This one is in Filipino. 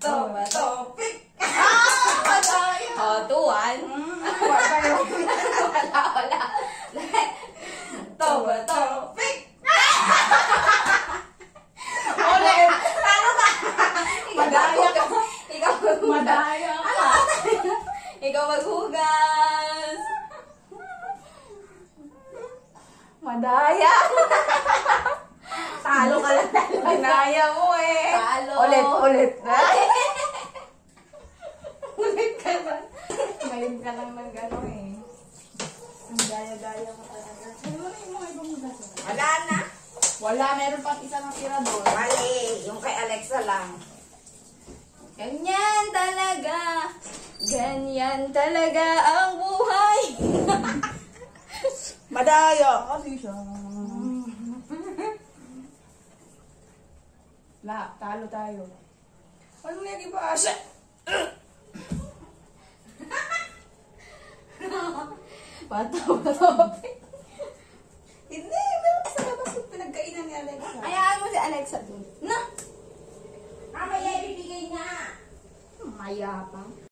Topic! Madaya! Oh, 2-1. Wala. Topic! Ulit! Talo ka! Madaya ka! Ikaw maghugas. Madaya ka! Ikaw maghugas. Madaya! Talo ka lang talaga. Ginaya mo eh. Talo. Ulit. Ulit ka na. Ngayon ka lang ng gano'n eh. Ang daya-daya ka talaga. Ano mo na yung mga ibang hugas? Wala na. Wala, meron pang isa ng tira doon. Mali. Yung kay Alexa lang. Ganyan talaga. Ganyan talaga ang buhay. Madaya! Kasi siya. Talo tayo. Ano na yung iba? Topic. Hindi, meron pa sa labas yung pinagkainan ni Alexa. Hayaan mo si Alexa dun. Na! Mamaya ibibigay niya. Mayapang.